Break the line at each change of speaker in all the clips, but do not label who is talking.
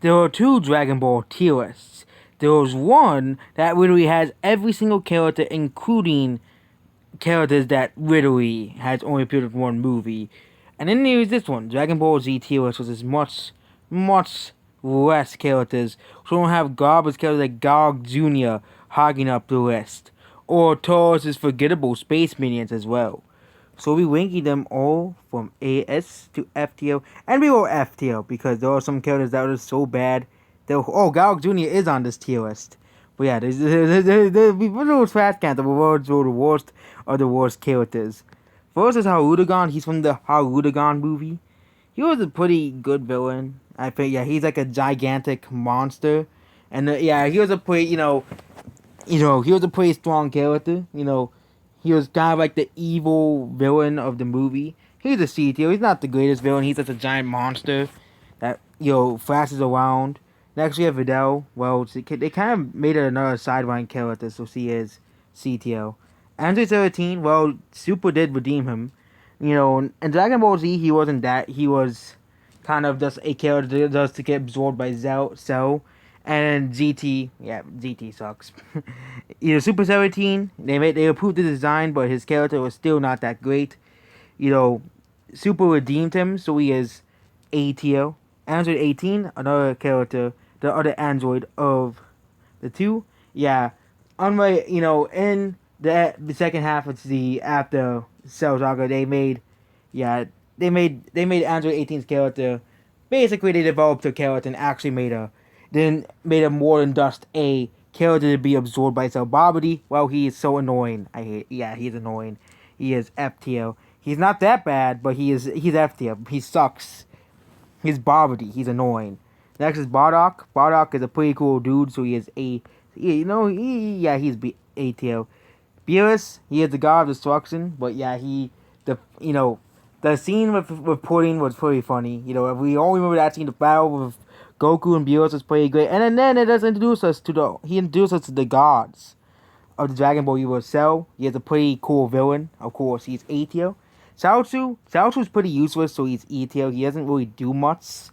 there are two Dragon Ball tier lists. There was one that literally has every single character, including characters that literally has only appeared in one movie. And then there is this one, Dragon Ball Z tier list, which is much less characters. So we don't have garbage characters like Gog Jr. hogging up the list. Or Taurus' forgettable space minions as well. So we'll be ranking them all from AS to FTL and below FTL because there are some characters that are so bad. Oh, Gog Jr. is on this tier list. But yeah, we put those fast cans, the world's the worst of the worst characters. First is Harudagon. He's from the Harudagon movie. He was a pretty good villain. I think, yeah, he's like a gigantic monster. And yeah, he was a pretty, he was a pretty strong character. He was kind of like the evil villain of the movie. He's a C tier. He's not the greatest villain. He's just a giant monster that flashes around. Next we have Videl. Well, they kind of made it another sideline character, so she is C tier. Android 17. Well, Super did redeem him. In Dragon Ball Z, he wasn't that. He was kind of just a character just to get absorbed by Cell. And GT, yeah, GT sucks. Super 17, they improved the design, but his character was still not that great. You know, Super redeemed him, so he is A tier. Android 18, another character, the other android of the two. Yeah, unlike in the second half of the after Cell Saga, they made Android 18's character. Basically, they developed a character and actually made a more than just a character to be absorbed by Cell Babidi. Well, he is so annoying. He's annoying. He is F tier. He's not that bad, but he's F tier. He sucks. He's Babidi. He's annoying. Next is Bardock. Bardock is a pretty cool dude, so he is he's A tier. Beerus, he is the god of destruction, but yeah, the scene with Pudding was pretty funny. We all remember that scene, the battle with Goku and Beerus was pretty great. And then it does introduce us to the gods of the Dragon Ball Universe. Cell, he is a pretty cool villain. Of course, he's A tier. Chaozu is pretty useless, so he's E tier. He doesn't really do much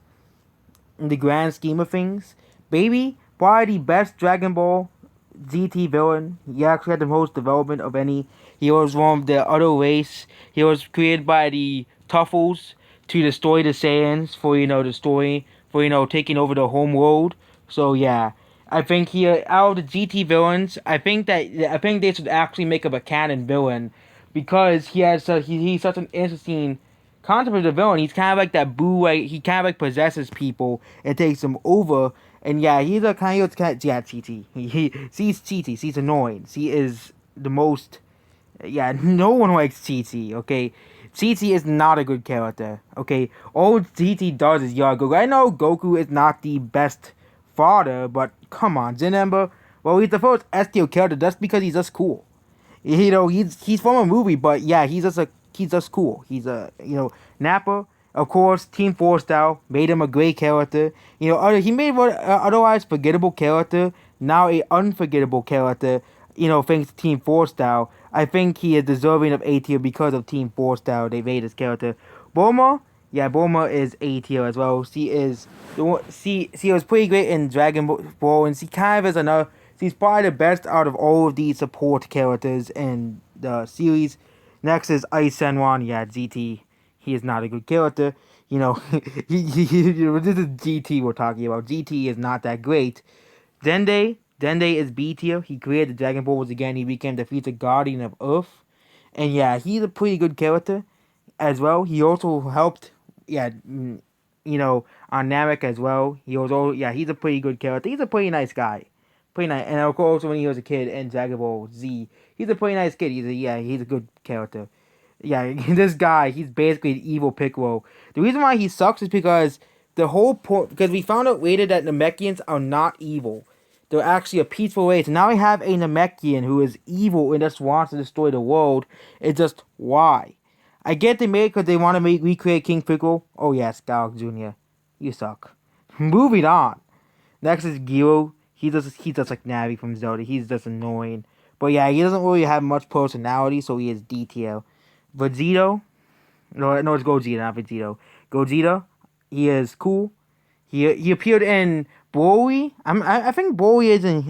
in the grand scheme of things. Baby, probably the best Dragon Ball ZT villain. He actually had the most development of any. He was from the other race. He was created by the Tuffles to destroy the Saiyans for the story for taking over the home world. So yeah, I think out of the GT villains, I think they should actually make up a canon villain because he's such an interesting concept of the villain. He's kind of like that Boo, like he kind of like possesses people and takes them over. And yeah, he's a kind of GT. He's GT. He's annoying. He is the most. Yeah, no one likes GT. Okay, GT is not a good character. Okay, all GT does is yell at Goku. I know Goku is not the best father, but come on, Zenemba. Well, he's the first S tier character just because he's just cool. He's from a movie, but yeah, he's just cool. He's Nappa. Of course, Team 4 style made him a great character. He made what otherwise forgettable character now a unforgettable character. Thanks to Team 4 style. I think he is deserving of A tier because of Team 4 style. They made his character. Bulma, yeah, Bulma is A tier as well. She was pretty great in Dragon Ball, and she kind of is another. She's probably the best out of all of these support characters in the series. Next is Ice Senwan. Yeah, GT. He is not a good character. This is GT we're talking about. GT is not that great. Dende is B tier. He created the Dragon Balls again. He became the future guardian of Earth. And yeah, he's a pretty good character as well. He also helped, on Namek as well. He's a pretty good character. He's a pretty nice guy. Pretty nice. And of course, when he was a kid in Dragon Ball Z, he's a pretty nice kid. He's a good character. Yeah, this guy, he's basically an evil Piccolo. The reason why he sucks is because the whole point, because we found out later that Namekians are not evil. They're actually a peaceful race. And now we have a Namekian who is evil and just wants to destroy the world. It's just, why? I get they made it because they want to recreate King Piccolo. Oh yes, Gog Jr. You suck. Moving on. Next is Giro. He's just like Navi from Zelda. He's just annoying. But yeah, he doesn't really have much personality, so he is D tier. Vegito. No, it's Gogeta, not Vegito. Gogeta, he is cool. He appeared in Broly. I think Broly is in.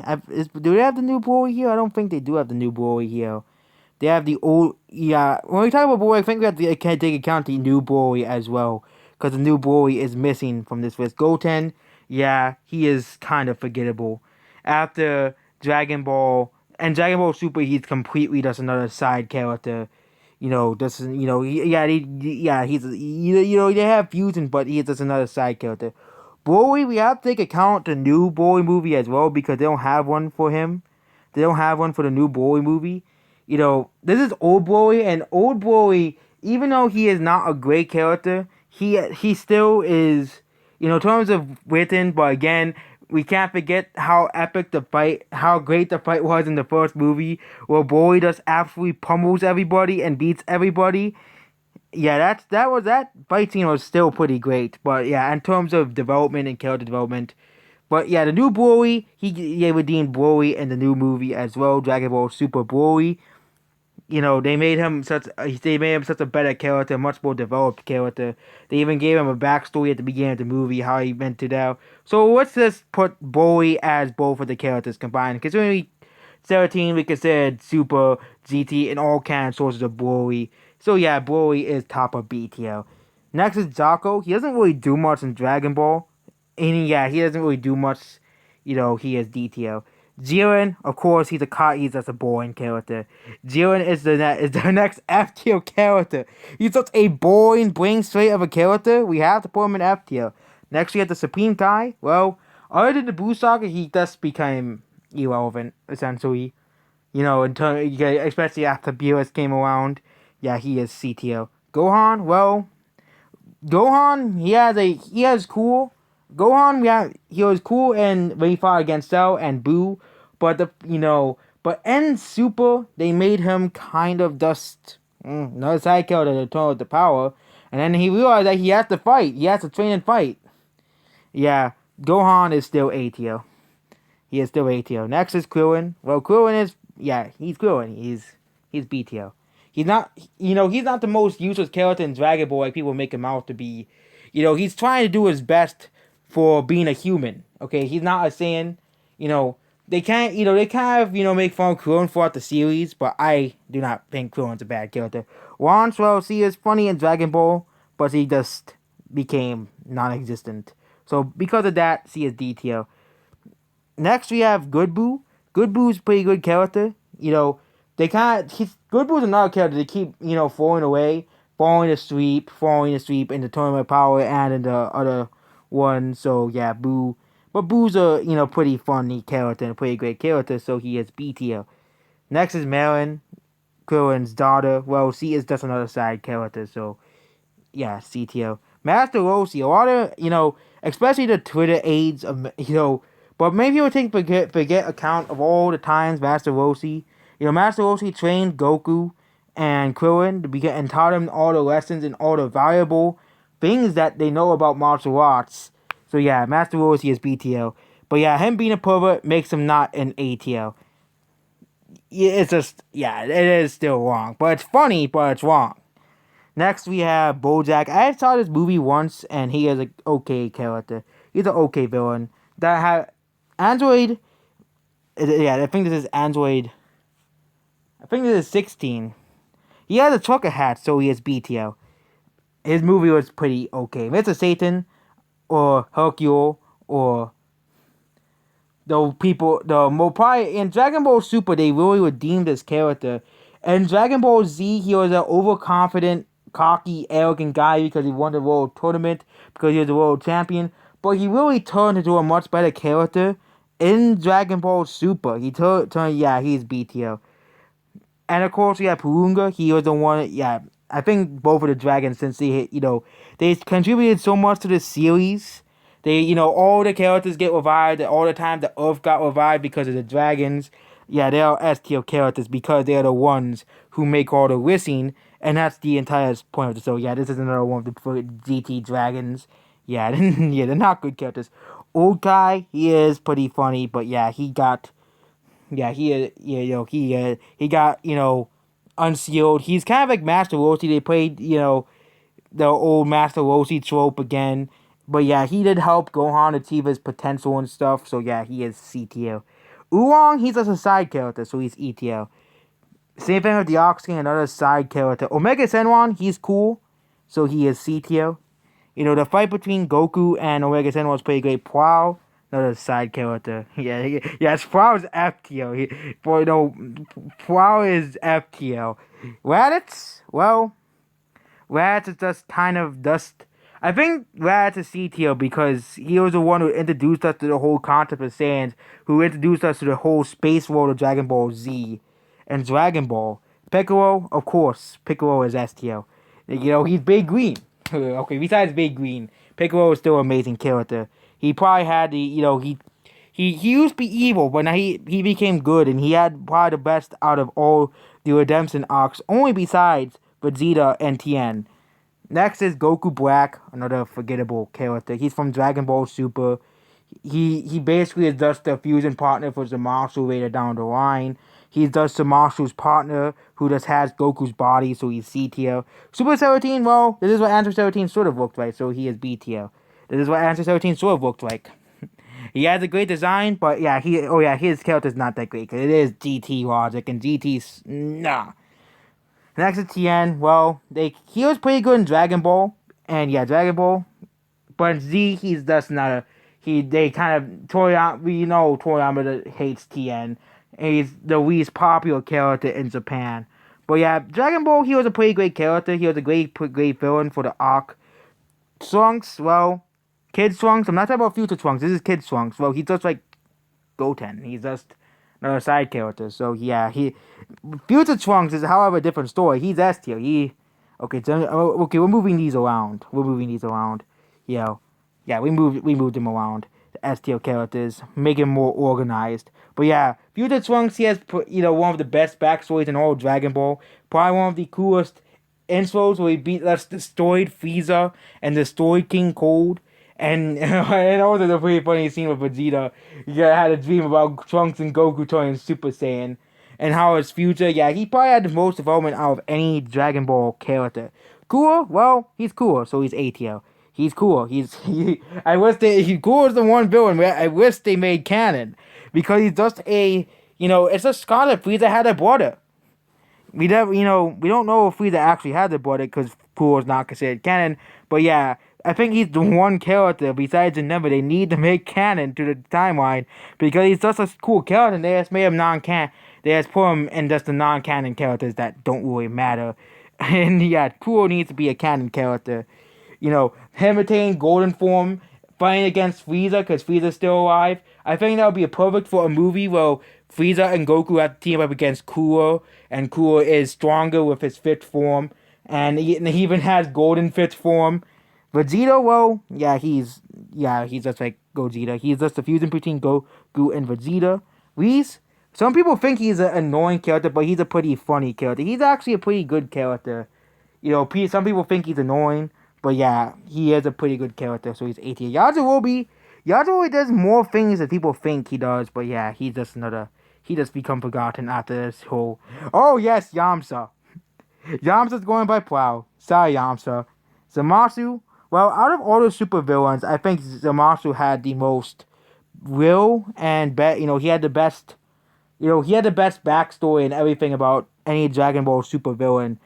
Do they have the new Broly here? I don't think they do have the new Broly here. They have the old. Yeah, when we talk about Broly, I think we have to take account the new Broly as well, because the new Broly is missing from this list. Goten, yeah, he is kind of forgettable. After Dragon Ball and Dragon Ball Super, he's completely just another side character. Doesn't he's they have fusion, but he's just another side character. Broly, we have to take account the new Broly movie as well because they don't have one for him. They don't have one for the new Broly movie. This is old Broly, and old Broly, even though he is not a great character, he still is, in terms of written. But again, we can't forget how epic the fight, how great the fight was in the first movie, where Broly just absolutely pummels everybody and beats everybody. Yeah, that fight scene was still pretty great. But yeah, in terms of development and character development. But yeah, the new Broly, he redeemed Broly in the new movie as well, Dragon Ball Super Broly. They made him such a better character, much more developed character. They even gave him a backstory at the beginning of the movie, how he went to that. So let's just put Broly as both of the characters combined. Considering 17, we considered Super, GT, and all kind of sources of Broly. So yeah, Broly is top of B tier. Next is Jaco. He doesn't really do much in Dragon Ball. And yeah, he doesn't really do much. He is D tier. Jiren, of course, he's just a boring character. Jiren is the next F tier character. He's such a boring, bring straight of a character. We have to put him in F tier. Next, we have the Supreme Kai. Well, other than the Buu Saga, he just became irrelevant essentially. Especially after Beerus came around. Yeah, he is C tier. Gohan, well, Gohan, he has cool. Gohan, yeah, he was cool and when he fought against Cell and Boo, but in Super they made him kind of just another side character to turn with the power, and then he realized that he has to fight, he has to train and fight. Yeah, Gohan is still A tier. He is still A tier. Next is Krillin. Well, Krillin is he's Krillin. He's B tier. He's not he's not the most useless character in Dragon Ball like people make him out to be. He's trying to do his best for being a human. Okay, he's not a Saiyan. They can't, they kind of, make fun of Krillin throughout the series, but I do not think Krillin's a bad character. Once, well, he is funny in Dragon Ball, but he just became non-existent. So because of that, he is D tier. Next, we have Good Boo. Good Boo's a pretty good character. Good Boo's another character. They keep, falling away, falling asleep in the Tournament of Power and in the other one. So yeah, Boo. But Boo's a pretty funny character and a pretty great character, so he is B tier. Next is Marin, Krillin's daughter. Well, she is just another side character, so yeah, C tier. Master Roshi, a lot of especially the Twitter aides of but maybe you'll forget account of all the times Master Roshi. Master Roshi trained Goku and Krillin and taught him all the lessons and all the valuable things that they know about martial arts. So yeah, Master Roshi is B tier. But yeah, him being a pervert makes him not an A tier. It's just, it is still wrong. But it's funny, but it's wrong. Next we have Bojack. I saw this movie once, and he is an okay character. He's an okay villain. That had Android. Yeah, I think this is Android. I think this is 16. He has a trucker hat, so he is B tier. His movie was pretty okay. Mr. Satan, or Hercule, or probably in Dragon Ball Super, they really redeemed this character. In Dragon Ball Z, he was an overconfident, cocky, arrogant guy because he won the world tournament, because he was the world champion. But he really turned into a much better character in Dragon Ball Super. He he's B tier. And of course, we have Purunga. He was the one, I think both of the dragons, since they contributed so much to the series. All the characters get revived all the time. The Earth got revived because of the dragons. Yeah, they are S tier characters because they are the ones who make all the whistling, and that's the entire point of the show. Yeah, this is another one of the GT dragons. Yeah, they're not good characters. Old guy, he is pretty funny, but yeah, he got unsealed. He's kind of like Master Roshi. They played, the old Master Roshi trope again But yeah, he did help Gohan achieve his potential and stuff. So yeah, he is CTO. Oolong, he's just a side character, so he's ETO. Same thing with the Ox King, another side character. Omega Senwan, he's cool, so he is CTO. The fight between Goku and Omega Senwan was pretty great. Prowl, another side character. Yes, Prowl is FTO. Prowl is FTO. Raditz, well, Raditz is just kind of just. I think Raditz is CTO because he was the one who introduced us to the whole concept of Saiyans, who introduced us to the whole space world of Dragon Ball Z and Dragon Ball. Piccolo, of course, Piccolo is STO. He's Big Green. Okay, besides Big Green, Piccolo is still an amazing character. He probably had he used to be evil, but now he became good, and he had probably the best out of all the redemption arcs, only besides Vegeta and Tien. Next is Goku Black, another forgettable character. He's from Dragon Ball Super. He basically is just the fusion partner for Zamasu later down the line. He's just Zamasu's partner who just has Goku's body, so he's C tier. Super 17, well, this is what Answer 17 sort of looked like, so he is B tier. This is what Answer 17 sort of looked like. He has a great design, but yeah, his character's not that great, because it is GT logic, and GT's, nah. Next is Tien, well, he was pretty good in Dragon Ball, and yeah, Dragon Ball, but in Z, he's just not they kind of, Toriyama, we know Toriyama hates Tien, and he's the least popular character in Japan. But yeah, Dragon Ball, he was a pretty great character, he was a great villain for the arc. Trunks, well, Kid Trunks, I'm not talking about Future Trunks, this is Kid Trunks, well, he's just like Goten, he's just another side character, so yeah, Future Trunks is, however, a different story, he's S tier, okay, we're moving these around, yeah. Yeah, we moved them around. The S tier characters, make it more organized. But yeah, Future Trunks, he has one of the best backstories in all of Dragon Ball. Probably one of the coolest intros where he destroyed Frieza and destroyed King Cold. And also the pretty funny scene with Vegeta. Had a dream about Trunks and Goku turning Super Saiyan. And how his future, yeah, he probably had the most development out of any Dragon Ball character. Cool? Well, he's cool, so he's A tier. He's cool. I wish Cool is the one villain where I wish they made canon, because he's just it's just Scarlet Frieza had a brother. We don't know if Frieza actually had a brother because Cool is not considered canon. But yeah, I think he's the one character besides Endeavor they need to make canon to the timeline, because he's just a cool character. And they just made him non-canon. They just put him in just the non-canon characters that don't really matter. And yeah, Cool needs to be a canon character. Him attaining golden form, fighting against Frieza because Frieza's still alive. I think that would be a perfect for a movie where Frieza and Goku have to team up against Cooler, and Cooler is stronger with his fifth form, and he even has golden fifth form. Vegeta, well, he's just like Gogeta. He's just a fusion between Goku and Vegeta. Whis, some people think he's an annoying character, but he's a pretty funny character. He's actually a pretty good character. Some people think he's annoying, but yeah, he is a pretty good character, so he's 80. Yajirobe does more things than people think he does, but yeah, he just become forgotten after this whole... Oh yes, Yamcha. Yamcha's going by Plow. Sorry, Yamcha. Zamasu, well, out of all the super villains, I think Zamasu had the most real and he had the best... he had the best backstory and everything about any Dragon Ball super villain.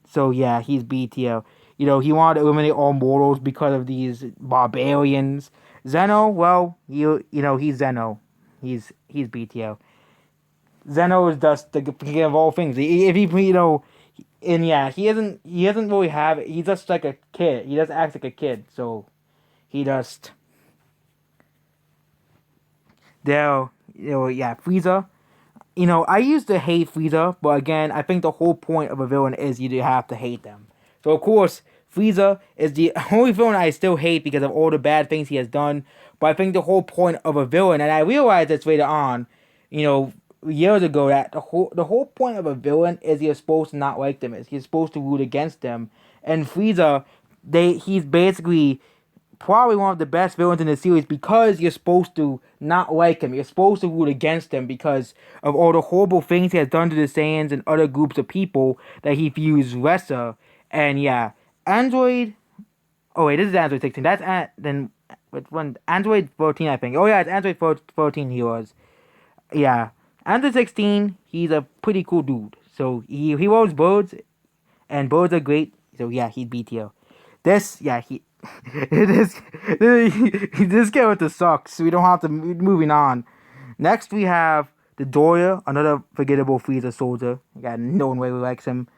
So yeah, he's B tier. He wanted to eliminate all mortals because of these barbarians. Zeno, well, he's Zeno. He's BTO. Zeno is just the king of all things. If he, and yeah, he doesn't really have it. He's just like a kid. He just acts like a kid. So he just yeah, Frieza. I used to hate Frieza, but again, I think the whole point of a villain is you have to hate them. So of course, Frieza is the only villain I still hate because of all the bad things he has done. But I think the whole point of a villain, and I realized this later on, years ago, that the whole point of a villain is you're supposed to not like them. Is you're supposed to root against them. And Frieza, he's basically probably one of the best villains in the series because you're supposed to not like him. You're supposed to root against him because of all the horrible things he has done to the Saiyans and other groups of people that he views lesser. And yeah, Android, Oh wait, this is Android 16. Then which one? Android 14, I think. Oh yeah, it's Android 14. He was. Yeah, Android 16. He's a pretty cool dude. So he loves birds, and birds are great. So yeah, he's BTO. This yeah he. this this character sucks. We don't have to moving on. Next we have the Doria, another forgettable Frieza soldier. Yeah, no one really likes him.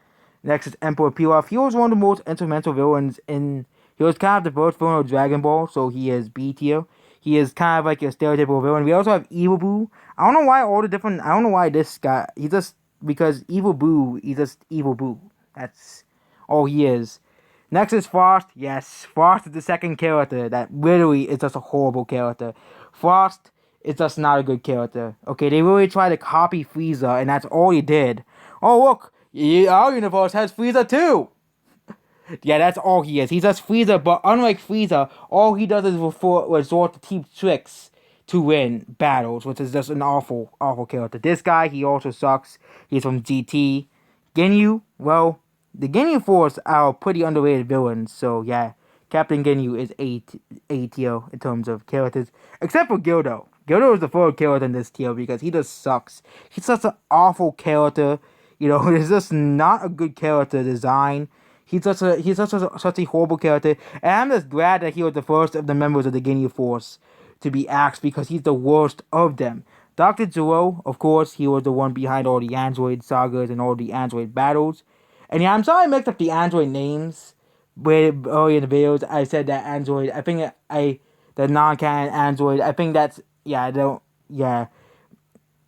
Next is Emperor Pilaf. He was one of the most instrumental villains in. He was kind of the first villain of Dragon Ball, so he is B tier. He is kind of like your stereotypical villain. We also have Evil Boo. I don't know why all the different. I don't know why this guy. He just because Evil Boo. He's just Evil Boo. That's all he is. Next is Frost. Yes, Frost is the second character that literally is just a horrible character. Frost is just not a good character. Okay, they really tried to copy Frieza, and that's all he did. Oh look, our universe has Frieza too. Yeah, that's all he is. He's just Frieza, but unlike Frieza, all he does is resort to cheap tricks to win battles, which is just an awful, awful character. This guy, he also sucks. He's from GT. Ginyu, well, the Ginyu Force are pretty underrated villains, so yeah, Captain Ginyu is A tier in terms of characters, except for Gildo. Gildo is the third character in this tier because he just sucks. He's such an awful character. You know, it's just not a good character design. He's such a horrible character, and I'm just glad that he was the first of the members of the Ginyu Force to be axed because he's the worst of them. Dr. Zero, of course, he was the one behind all the Android sagas and all the Android battles. And yeah, I'm sorry I mixed up the Android names. But earlier in the videos, I said that Android. I think the non-canon Android. I think that's yeah. I don't yeah.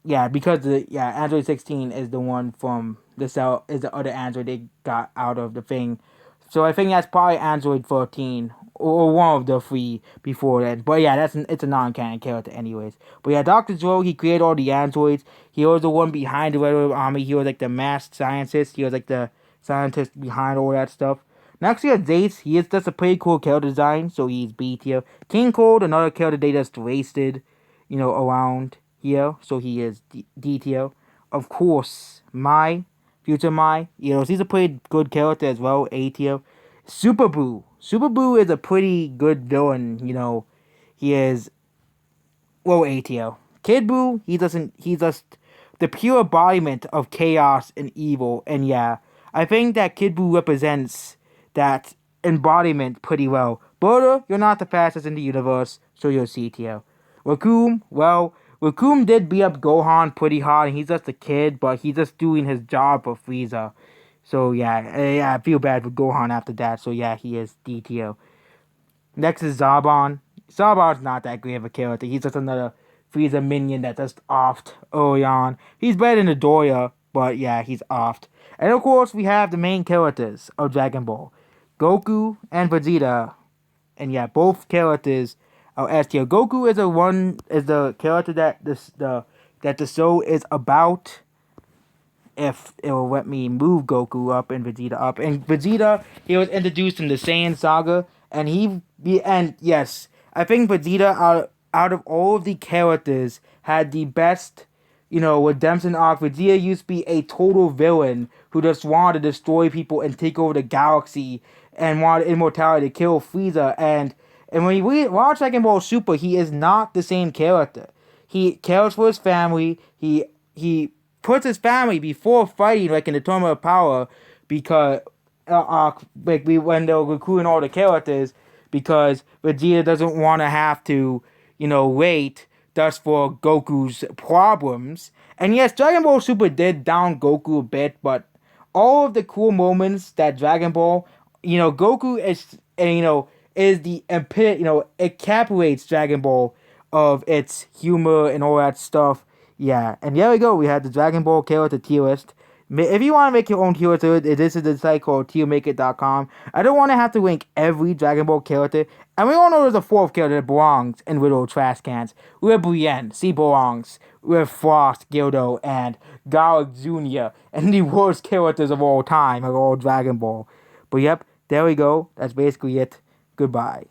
Yeah, because Android 16 is the one from the cell is the other Android they got out of the thing. So I think that's probably Android 13 or one of the three before that. But yeah, it's a non-canon character anyways. But yeah, Dr. Zoro, he created all the androids. He was the one behind the Red Ribbon Army. He was like the masked scientist. He was like the scientist behind all that stuff. Next we have Zace. He is just a pretty cool character design, so he's B tier. King Cold, another character they just wasted, around here, so he is D tier. Of course, Future Mai, he's a pretty good character as well, A tier. Super Boo. Super Boo is a pretty good villain, he is, well, A tier. Kid Boo, he's just the pure embodiment of chaos and evil, and yeah, I think that Kid Boo represents that embodiment pretty well. Berta, you're not the fastest in the universe, so you're C tier. Raccoon, well, Raccoon did beat up Gohan pretty hard, and he's just a kid, but he's just doing his job for Frieza. So yeah, I feel bad for Gohan after that, so yeah, he is D tier. Next is Zarbon. Zarbon's not that great of a character, he's just another Frieza minion that just offed early on. He's better than the Doria, but yeah, he's offed. And of course, we have the main characters of Dragon Ball. Goku and Vegeta. And yeah, both characters are S tier. Goku is the character that the show is about. If it will let me move Goku up and Vegeta up. And Vegeta, he was introduced in the Saiyan saga, and yes, I think Vegeta out of all of the characters had the best, redemption arc. Vegeta used to be a total villain who just wanted to destroy people and take over the galaxy and wanted immortality to kill Frieza. And when we watch Dragon Ball Super, he is not the same character. He cares for his family. He puts his family before fighting, like in the Tournament of Power, because like when they're recruiting all the characters, because Vegeta doesn't want to have to, wait thus for Goku's problems. And yes, Dragon Ball Super did down Goku a bit, but all of the cool moments that Dragon Ball, Goku is, is the it encapsulates Dragon Ball of its humor and all that stuff. Yeah, and there we go. We had the Dragon Ball character tier list. If you want to make your own tier list, this is the site called tiermakeit.com. I don't want to have to link every Dragon Ball character. And we all know there's a fourth character that belongs in little trash cans. We have Brienne. She belongs. We have Frost, Gildo, and Garlic Jr. And the worst characters of all time of all Dragon Ball. But yep, there we go. That's basically it. Goodbye.